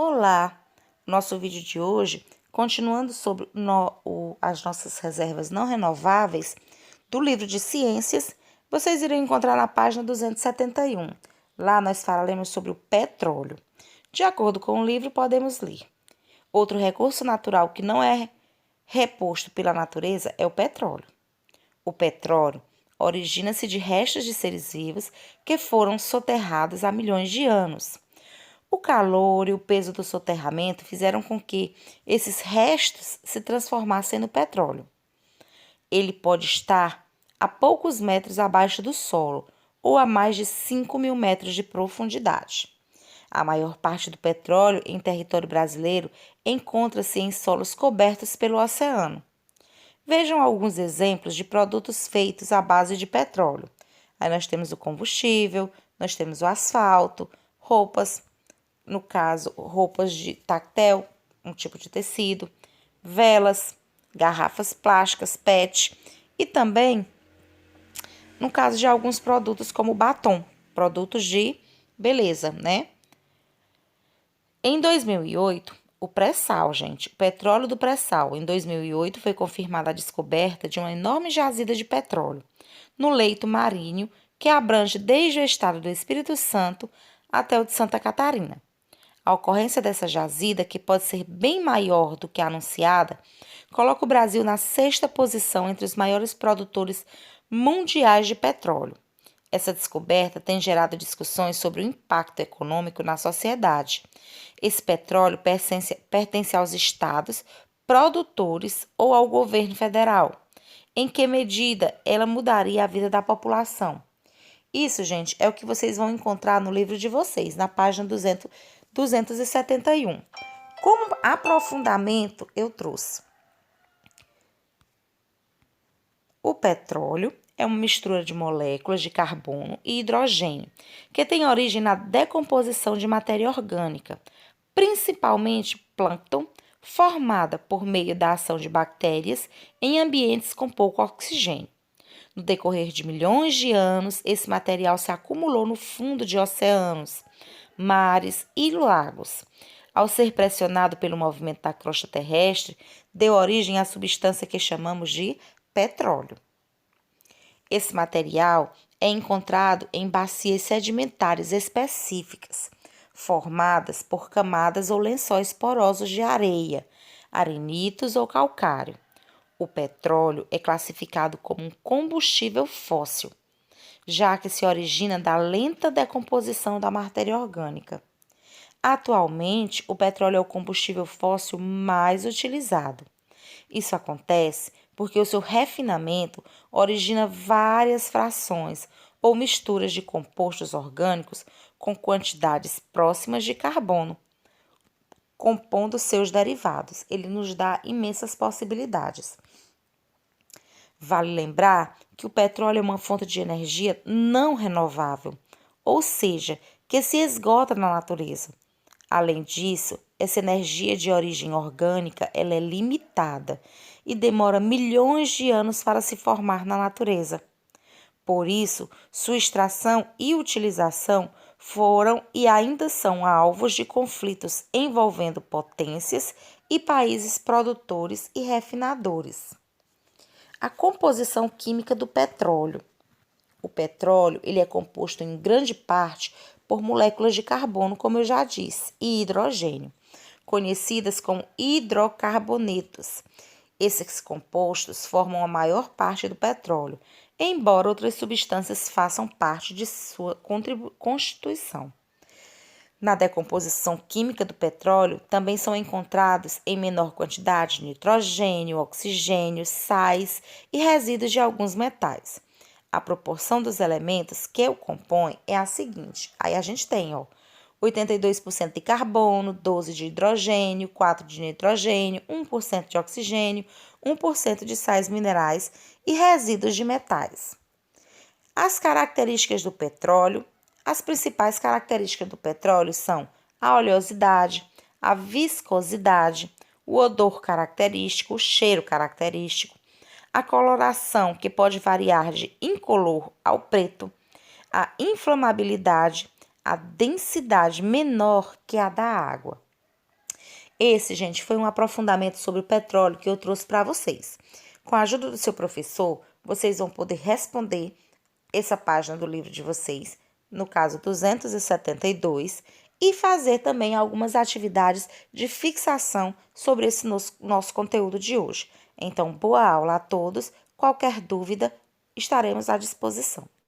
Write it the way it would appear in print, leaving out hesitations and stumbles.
Olá! Nosso vídeo de hoje, continuando sobre as nossas reservas não renováveis do livro de ciências, vocês irão encontrar na página 271. Lá nós falaremos sobre o petróleo. De acordo com o livro, podemos ler. Outro recurso natural que não é reposto pela natureza é o petróleo. O petróleo origina-se de restos de seres vivos que foram soterrados há milhões de anos. O calor e o peso do soterramento fizeram com que esses restos se transformassem no petróleo. Ele pode estar a poucos metros abaixo do solo ou a mais de 5.000 metros de profundidade. A maior parte do petróleo em território brasileiro encontra-se em solos cobertos pelo oceano. Vejam alguns exemplos de produtos feitos à base de petróleo. Aí nós temos o combustível, nós temos o asfalto, roupas, no caso, roupas de tactel, um tipo de tecido, velas, garrafas plásticas, PET e também, no caso de alguns produtos como batom, produtos de beleza, né? Em 2008, o pré-sal, gente, o petróleo do pré-sal, em 2008 foi confirmada a descoberta de uma enorme jazida de petróleo no leito marinho que abrange desde o estado do Espírito Santo até o de Santa Catarina. A ocorrência dessa jazida, que pode ser bem maior do que a anunciada, coloca o Brasil na 6ª posição entre os maiores produtores mundiais de petróleo. Essa descoberta tem gerado discussões sobre o impacto econômico na sociedade. Esse petróleo pertence aos estados, produtores ou ao governo federal. Em que medida ela mudaria a vida da população? Isso, gente, é o que vocês vão encontrar no livro de vocês, na página 271. Como aprofundamento, eu trouxe. O petróleo é uma mistura de moléculas de carbono e hidrogênio, que tem origem na decomposição de matéria orgânica, principalmente plâncton, formada por meio da ação de bactérias em ambientes com pouco oxigênio. No decorrer de milhões de anos, esse material se acumulou no fundo de oceanos, mares e lagos. Ao ser pressionado pelo movimento da crosta terrestre, deu origem à substância que chamamos de petróleo. Esse material é encontrado em bacias sedimentares específicas, formadas por camadas ou lençóis porosos de areia, arenitos ou calcário. O petróleo é classificado como um combustível fóssil, já que se origina da lenta decomposição da matéria orgânica. Atualmente, o petróleo é o combustível fóssil mais utilizado. Isso acontece porque o seu refinamento origina várias frações ou misturas de compostos orgânicos com quantidades próximas de carbono, compondo seus derivados. Ele nos dá imensas possibilidades. Vale lembrar que o petróleo é uma fonte de energia não renovável, ou seja, que se esgota na natureza. Além disso, essa energia de origem orgânica ela é limitada e demora milhões de anos para se formar na natureza. Por isso, sua extração e utilização foram e ainda são alvos de conflitos envolvendo potências e países produtores e refinadores. A composição química do petróleo. O petróleo ele é composto em grande parte por moléculas de carbono, como eu já disse, e hidrogênio, conhecidas como hidrocarbonetos. Esses compostos formam a maior parte do petróleo, embora outras substâncias façam parte de sua constituição. Na decomposição química do petróleo, também são encontrados em menor quantidade nitrogênio, oxigênio, sais e resíduos de alguns metais. A proporção dos elementos que o compõem é a seguinte. Aí a gente tem, 82% de carbono, 12% de hidrogênio, 4% de nitrogênio, 1% de oxigênio, 1% de sais minerais e resíduos de metais. As características do petróleo. As principais características do petróleo são a oleosidade, a viscosidade, o odor característico, o cheiro característico, a coloração, que pode variar de incolor ao preto, a inflamabilidade, a densidade menor que a da água. Esse, gente, foi um aprofundamento sobre o petróleo que eu trouxe para vocês. Com a ajuda do seu professor, vocês vão poder responder essa página do livro de vocês, no caso 272, e fazer também algumas atividades de fixação sobre esse nosso conteúdo de hoje. Então, boa aula a todos. Qualquer dúvida, estaremos à disposição.